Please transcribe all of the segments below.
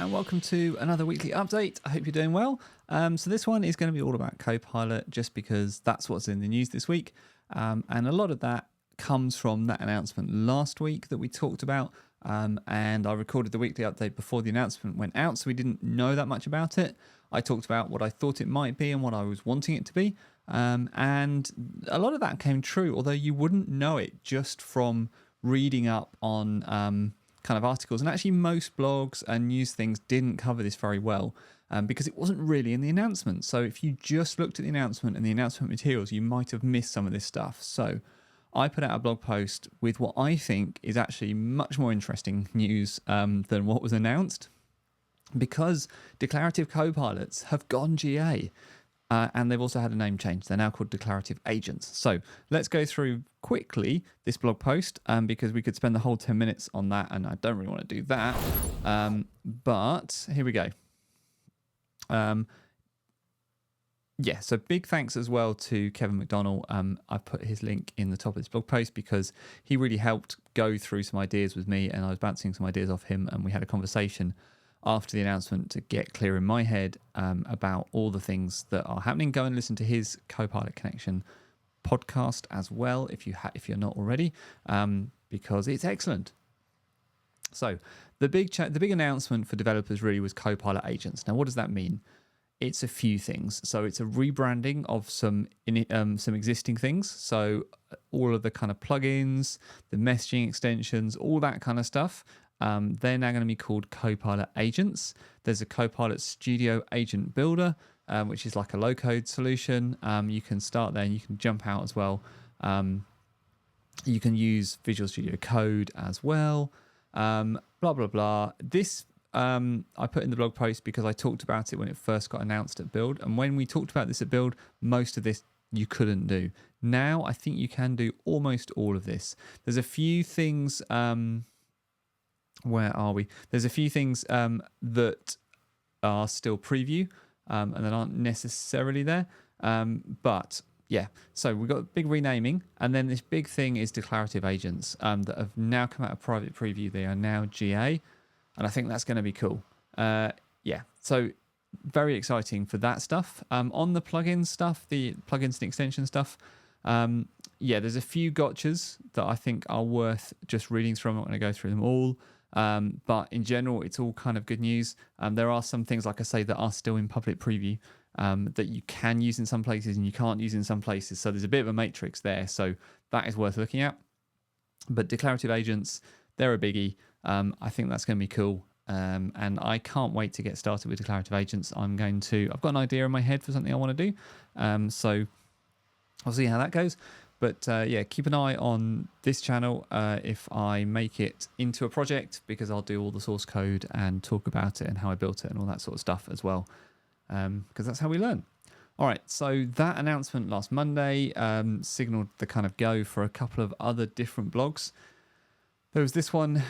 and welcome to another weekly update. I hope you're doing well. So this one is going to be all about Copilot, just because that's what's in the news this week. And a lot of that comes from that announcement last week that we talked about. And I recorded the weekly update before the announcement went out, so we didn't know that much about it. I talked about what I thought it might be and what I was wanting it to be. And a lot of that came true, although you wouldn't know it just from reading up on kind of articles. And actually most blogs and news things didn't cover this very well because it wasn't really in the announcement. So if you just looked at the announcement and the announcement materials, you might have missed some of this stuff. So I put out a blog post with what I think is actually much more interesting news than what was announced, because declarative copilots have gone GA. And they've also had a name change. They're now called Declarative Agents. So let's go through quickly this blog post because we could spend the whole 10 minutes on that, and I don't really want to do that. But here we go. Yeah, so big thanks as well to Kevin McDonnell. I put his link in the top of this blog post because he really helped go through some ideas with me, and I was bouncing some ideas off him, and we had a conversation after the announcement to get clear in my head about all the things that are happening. Go and listen to his Copilot Connection podcast as well if you're not already, because it's excellent. So the big announcement for developers really was Copilot Agents. Now, what does that mean? It's a few things. So it's a rebranding of some existing things. So all of the kind of plugins, the messaging extensions, all that kind of stuff. They're now going to be called Copilot Agents. There's a Copilot Studio Agent Builder, which is like a low-code solution. You can start there and you can jump out as well. You can use Visual Studio Code as well. Blah, blah, blah. This I put in the blog post because I talked about it when it first got announced at Build. And when we talked about this at Build, most of this you couldn't do. Now I think you can do almost all of this. There's a few things... where are we? There's a few things that are still preview and that aren't necessarily there. But yeah, so we've got big renaming. And then this big thing is declarative agents that have now come out of private preview. They are now GA. And I think that's going to be cool. Yeah, so very exciting for that stuff. On the plugin stuff, the plugins and extension stuff, yeah, there's a few gotchas that I think are worth just reading through. I'm not going to go through them all. But in general, it's all kind of good news. There are some things, like I say, that are still in public preview that you can use in some places and you can't use in some places. So there's a bit of a matrix there. So that is worth looking at. But declarative agents, they're a biggie. I think that's going to be cool. And I can't wait to get started with declarative agents. I've got an idea in my head for something I want to do. So I'll see how that goes. But yeah, keep an eye on this channel if I make it into a project, because I'll do all the source code and talk about it and how I built it and all that sort of stuff as well, because that's how we learn. All right, so that announcement last Monday signaled the kind of go for a couple of other different blogs. There was this one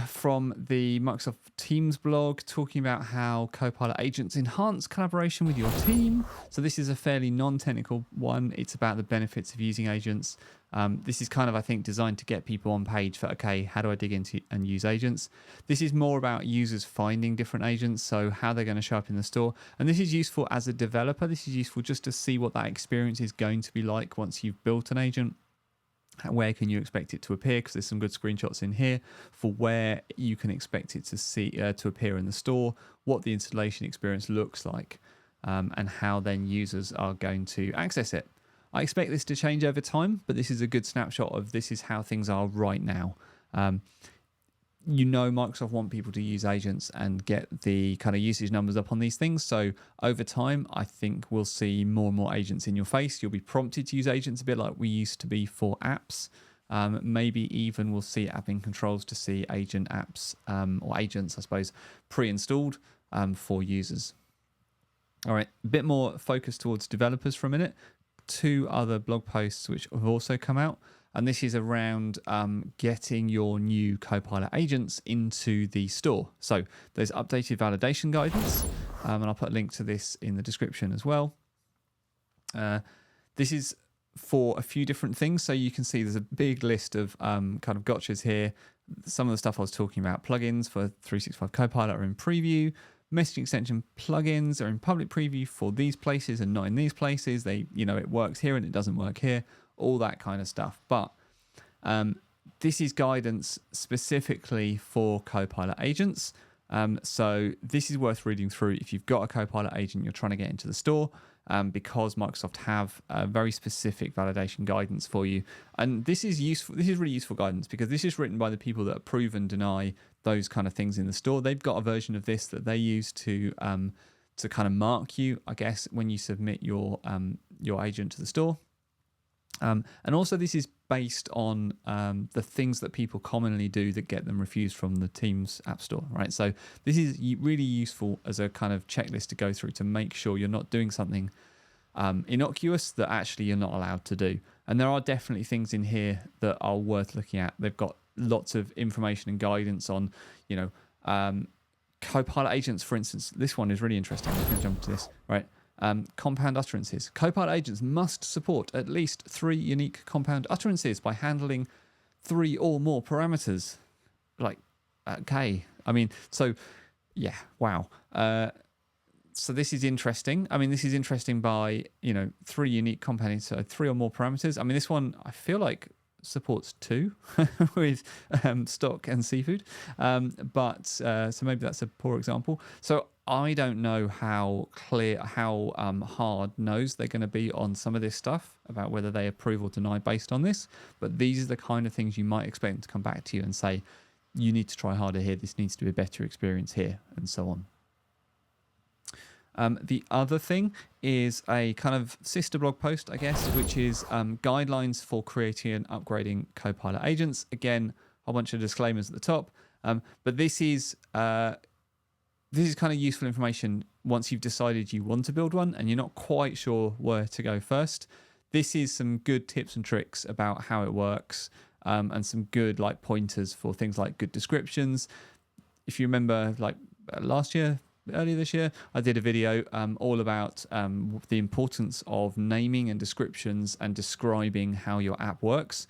from the Microsoft Teams blog talking about how Copilot Agents enhance collaboration with your team. So this is a fairly non-technical one. It's about the benefits of using agents. This is kind of, I think, designed to get people on page for, okay, how do I dig into and use agents? This is more about users finding different agents, so how they're going to show up in the store. And this is useful as a developer. This is useful just to see what that experience is going to be like once you've built an agent. Where can you expect it to appear? Because there's some good screenshots in here for where you can expect it to appear in the store, what the installation experience looks like, and how then users are going to access it. I expect this to change over time, but this is a good snapshot of this is how things are right now. Microsoft want people to use agents and get the kind of usage numbers up on these things. So over time, I think we'll see more and more agents in your face. You'll be prompted to use agents a bit like we used to be for apps. Maybe even we'll see app-in controls to see agent apps or agents, I suppose, pre-installed for users. All right, a bit more focus towards developers for a minute. 2 other blog posts which have also come out. And this is around getting your new Copilot agents into the store. So there's updated validation guidance, and I'll put a link to this in the description as well. This is for a few different things. So you can see there's a big list of kind of gotchas here. some of the stuff I was talking about, plugins for 365 Copilot are in preview. Messaging extension plugins are in public preview for these places and not in these places. It works here and it doesn't work here, all that kind of stuff. But this is guidance specifically for Copilot agents. So this is worth reading through if you've got a Copilot agent you're trying to get into the store, because Microsoft have very specific validation guidance for you. And this is useful. This is really useful guidance because this is written by the people that approve and deny those kind of things in the store. They've got a version of this that they use to kind of mark you, I guess, when you submit your agent to the store. And also this is based on the things that people commonly do that get them refused from the Teams App Store, right? So this is really useful as a kind of checklist to go through to make sure you're not doing something innocuous that actually you're not allowed to do. And there are definitely things in here that are worth looking at. They've got lots of information and guidance on, Copilot agents, for instance. This one is really interesting. I'm going to jump to this, right? Compound utterances. Copilot agents must support at least 3 unique compound utterances by handling 3 or more parameters. Okay. I mean, so yeah, wow. So this is interesting. I mean, this is interesting by, 3 unique compounds, so 3 or more parameters. I mean, this one, I feel like supports 2 with stock and seafood. So maybe that's a poor example. So I don't know how hard-nosed they're going to be on some of this stuff about whether they approve or deny based on this. But these are the kind of things you might expect them to come back to you and say, you need to try harder here. This needs to be a better experience here, and so on. The other thing is a kind of sister blog post, I guess, which is guidelines for creating and upgrading Copilot agents. Again, a bunch of disclaimers at the top, but this is kind of useful information once you've decided you want to build one and you're not quite sure where to go first. This is some good tips and tricks about how it works, and some good pointers for things like good descriptions. If you remember, earlier this year, I did a video all about the importance of naming and descriptions and describing how your app works.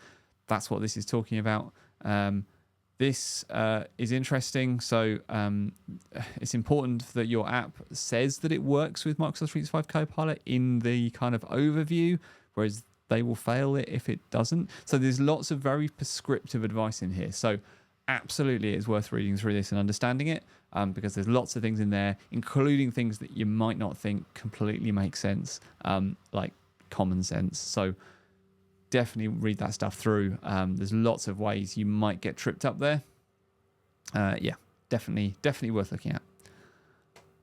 That's what this is talking about. This is interesting. So it's important that your app says that it works with Microsoft 365 Copilot in the kind of overview, whereas they will fail it if it doesn't. So there's lots of very prescriptive advice in here. So absolutely it is worth reading through this and understanding it, because there's lots of things in there, including things that you might not think completely make sense, like common sense. So definitely read that stuff through. There's lots of ways you might get tripped up there. Definitely worth looking at.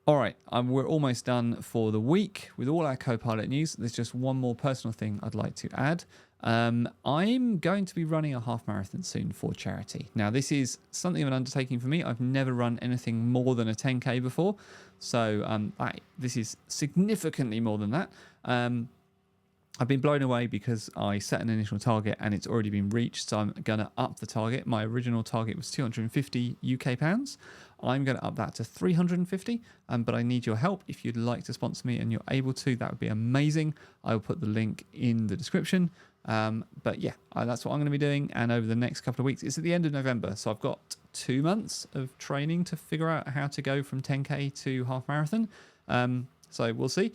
All right, we're almost done for the week with all our Copilot news. There's just one more personal thing I'd like to add. I'm going to be running a half marathon soon for charity. Now, this is something of an undertaking for me. I've never run anything more than a 10K before. So this is significantly more than that. I've been blown away because I set an initial target and it's already been reached. So I'm going to up the target. My original target was 250 UK pounds. I'm going to up that to 350, but I need your help. If you'd like to sponsor me and you're able to, that would be amazing. I will put the link in the description. But yeah, that's what I'm going to be doing. And over the next couple of weeks, it's at the end of November. So I've got 2 months of training to figure out how to go from 10K to half marathon. So we'll see.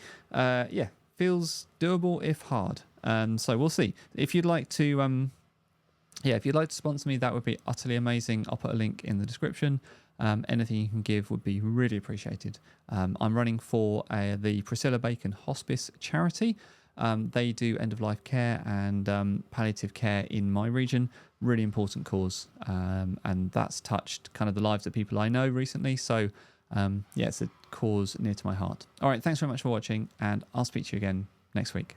Feels doable if hard. So we'll see. If you'd like to, sponsor me, that would be utterly amazing. I'll put a link in the description. Anything you can give would be really appreciated. I'm running for the Priscilla Hospice charity. They do end-of-life care and palliative care in my region. Really important cause. And that's touched kind of the lives of people I know recently. So it's a cause near to my heart. All right, thanks very much for watching, and I'll speak to you again next week.